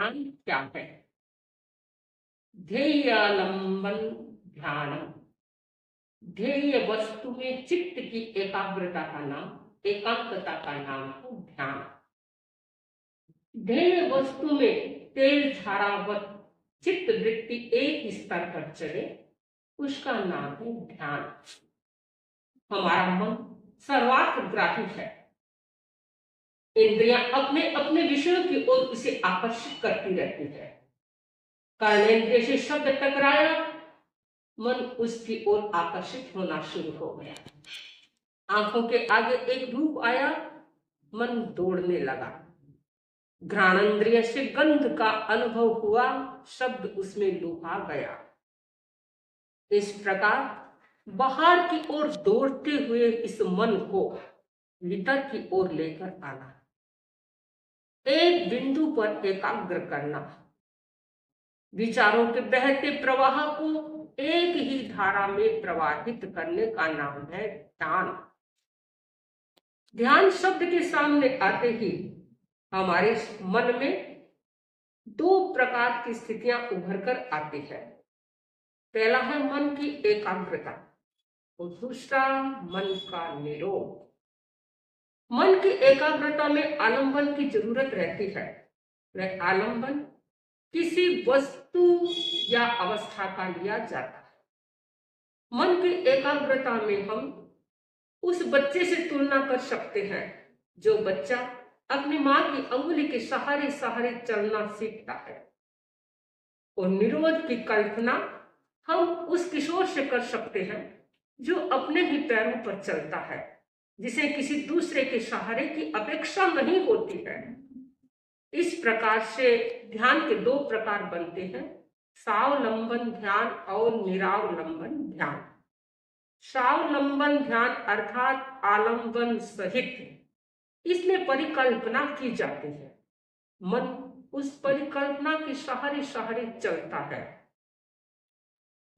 ध्यान क्या है? ध्येयालंबन ध्यानम। ध्येय वस्तु में चित्त की एकाग्रता का नाम, एकांतता का नाम है ध्यान। ध्येय वस्तु में तेल धारावत चित्त वृत्ति एक स्तर पर चले, उसका नाम है ध्यान। हमारा मन सर्वार्थग्राही है। इंद्रियां अपने अपने विषयों की ओर उसे आकर्षित करती रहती है। कर्णेंद्रिय से शब्द टकराया, मन उसकी ओर आकर्षित होना शुरू हो गया। आंखों के आगे एक रूप आया, मन दौड़ने लगा। घ्राणेंद्रिय से गंध का अनुभव हुआ, शब्द उसमें लुभा गया। इस प्रकार बाहर की ओर दौड़ते हुए इस मन को भीतर की ओर लेकर आना, एक बिंदु पर एकाग्र करना, विचारों के बहते प्रवाह को एक ही धारा में प्रवाहित करने का नाम है ध्यान। ध्यान शब्द के सामने आते ही हमारे मन में दो प्रकार की स्थितियां उभर कर आती है। पहला है मन की एकाग्रता और दूसरा मन का निरोध। मन की एकाग्रता में आलंबन की जरूरत रहती है। वह आलंबन किसी वस्तु या अवस्था का लिया जाता है। मन की एकाग्रता में हम उस बच्चे से तुलना कर सकते हैं जो बच्चा अपनी मां की अंगुली के सहारे सहारे चलना सीखता है, और निरोध की कल्पना हम उस किशोर से कर सकते हैं जो अपने ही पैरों पर चलता है, जिसे किसी दूसरे के सहारे की अपेक्षा नहीं होती है। इस प्रकार से ध्यान के दो प्रकार बनते हैं, स्वावलंबन ध्यान और निरावलंबन ध्यान। स्वावलंबन ध्यान अर्थात आलंबन सहित, इसमें परिकल्पना की जाती है। मन उस परिकल्पना के सहारे सहारे चलता है।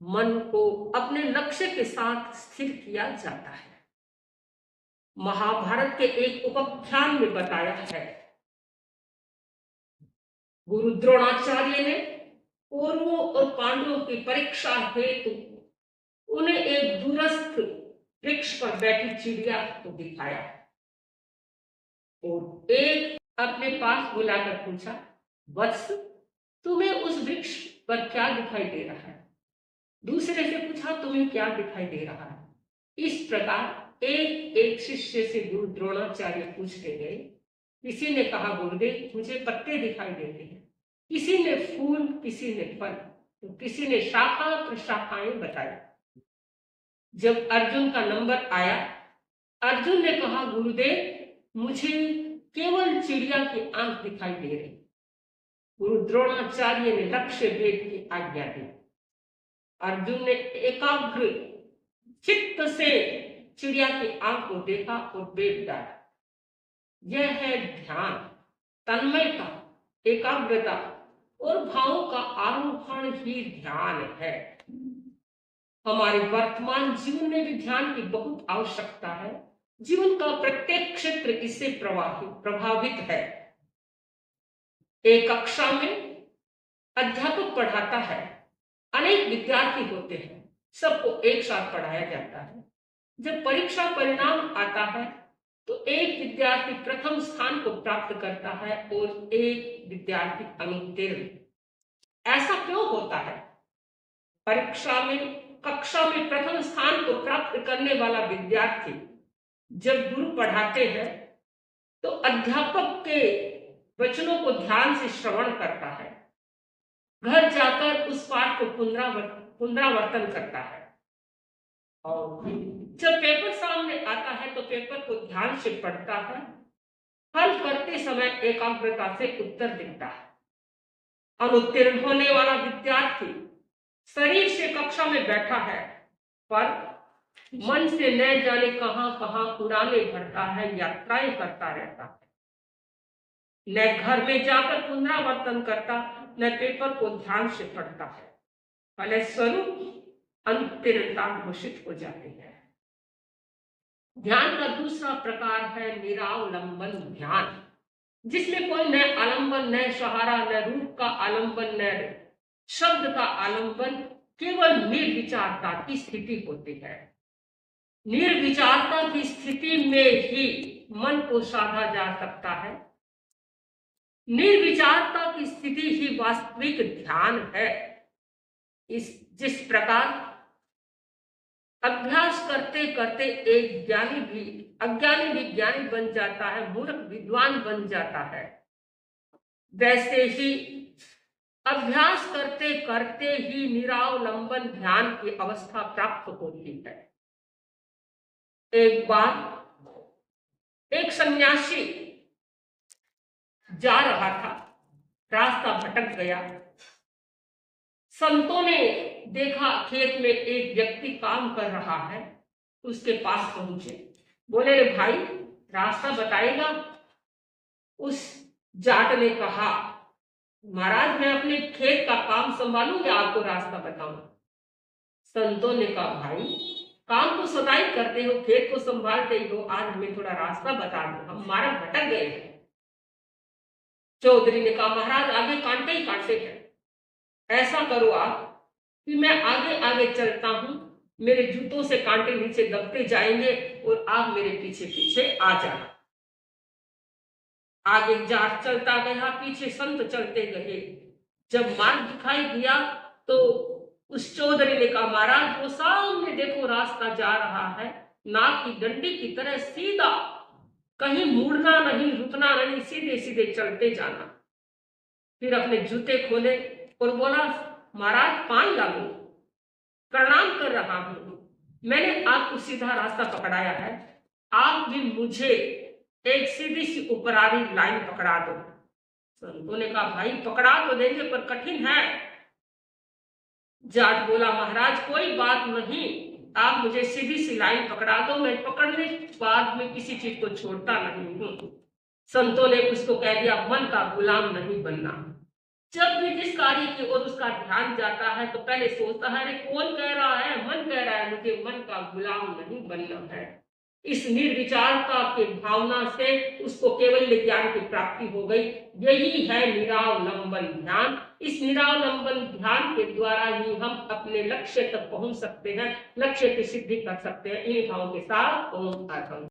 मन को अपने लक्ष्य के साथ स्थिर किया जाता है। महाभारत के एक उपाख्यान में बताया है, गुरु द्रोणाचार्य ने कौरवों और पांडवों की परीक्षा हेतु उन्हें एक दूरस्थ वृक्ष पर बैठी चिड़िया को दिखाया और एक अपने पास बुलाकर पूछा, वत्स तुम्हें उस वृक्ष पर क्या दिखाई दे रहा है? दूसरे से पूछा, तुम्हें क्या दिखाई दे रहा है? इस प्रकार एक एक शिष्य से गुरु द्रोणाचार्य पूछते गए। किसी ने कहा, गुरुदेव मुझे पत्ते दिखाई देते हैं, किसी ने फूल, किसी ने फल, तो किसी ने शाखा प्रशाखाएं बताई। जब अर्जुन का नंबर आया, अर्जुन ने कहा, गुरुदेव मुझे केवल चिड़िया की आंख दिखाई दे रही। गुरु द्रोणाचार्य ने लक्ष्य भेद की आज्ञा दी। अर्जुन ने एकाग्र चित्त से चिड़िया की आंख को देखा और भेद डाला। यह है ध्यान, तन्मयता, एकाग्रता और भावों का आरोहण ही ध्यान है। हमारे वर्तमान जीवन में भी ध्यान की बहुत आवश्यकता है। जीवन का प्रत्येक क्षेत्र इससे प्रभावित है। एक कक्षा में अध्यापक पढ़ाता है, अनेक विद्यार्थी होते हैं, सबको एक साथ पढ़ाया जाता है। जब परीक्षा परिणाम आता है तो एक विद्यार्थी प्रथम स्थान को प्राप्त करता है और एक विद्यार्थी अनुत्तीर्ण। ऐसा क्यों होता है? परीक्षा में, कक्षा में प्रथम स्थान को प्राप्त करने वाला विद्यार्थी जब गुरु पढ़ाते हैं तो अध्यापक के वचनों को ध्यान से श्रवण करता है, घर जाकर उस पाठ को पुनरावर्तन करता है, और जब पेपर सामने आता है तो पेपर को ध्यान से पढ़ता है। हल करते समय एकाग्रता से उत्तर देता है। अनुत्तीर्ण होने वाला विद्यार्थी शरीर से कक्षा में बैठा है, पर मन से न जाने कहां कहां उड़ाने भरता है, यात्राएं करता रहता है। न घर में जाकर पुनरावर्तन करता, न पेपर को ध्यान से पढ़ता है। फलस्वरूप अनुत्तीर्णता घोषित हो जाती है। ध्यान का दूसरा प्रकार है निरावलंबन ध्यान। जिसमें कोई न आलंबन, न सहारा, न रूप का आलंबन, न शब्द का आलंबन, केवल निर्विचारता की स्थिति होती है। निर्विचारता की स्थिति में ही मन को साधा जा सकता है। निर्विचारता की स्थिति ही वास्तविक ध्यान है। इस जिस प्रकार अभ्यास करते करते एक ज्ञानी भी अज्ञानी भी ज्ञानी बन जाता है, मूर्ख विद्वान बन जाता है, वैसे ही अभ्यास करते करते ही निरावलंबन ध्यान की अवस्था प्राप्त होती है। एक बार एक सन्यासी जा रहा था, रास्ता भटक गया। संतों ने देखा खेत में एक व्यक्ति काम कर रहा है, उसके पास पहुंचे, बोले रे भाई रास्ता बताएगा? उस जाट ने कहा महाराज मैं अपने खेत का काम संभालूं या आपको रास्ता बताऊं? संतों ने कहा भाई काम तो सदाई करते हो, खेत को संभालते ही हो, आज हमें थोड़ा रास्ता बता दो, हम मार्ग भटक गए हैं। चौधरी ने कहा महाराज आगे कांटे ही कांटे हैं, ऐसा करो आप कि मैं आगे आगे चलता हूं, मेरे जूतों से कांटे नीचे दबते जाएंगे और आप मेरे पीछे पीछे आ जाना। आगे जाट चलता गया, पीछे संत चलते गए। जब मार्ग दिखाई दिया तो उस चौधरी ने कहा महाराज वो सामने देखो रास्ता जा रहा है, नाक की डंडी की तरह सीधा, कहीं मुड़ना नहीं, रुकना नहीं, सीधे सीधे चलते जाना। फिर अपने जूते खोले और बोला महाराज पान लागू, प्रणाम कर रहा हूं, मैंने आपको सीधा रास्ता पकड़ाया है, आप भी मुझे एक सीधी सी ऊपरारी लाइन पकड़ा दो। संतों ने कहा भाई पकड़ा तो देंगे पर कठिन है। जाट बोला महाराज कोई बात नहीं, आप मुझे सीधी सी लाइन पकड़ा दो, मैं पकड़ने के बाद में किसी चीज को छोड़ता नहीं हूं। संतों ने उसको कह दिया मन का गुलाम नहीं बनना। जब भी जिस कार्य की ओर उसका ध्यान जाता है तो पहले सोचता है अरे कौन कह रहा है, मन कह रहा है, मुझे मन का गुलाम नहीं बनना है। इस निर्विचारता की भावना से उसको केवल ज्ञान की प्राप्ति हो गई। यही है निरावलंबन ध्यान। इस निरावलंबन ध्यान के द्वारा ही हम अपने लक्ष्य तक पहुंच सकते हैं, लक्ष्य की सिद्धि कर सकते हैं। इन भावों के साथ ओम अर्पण।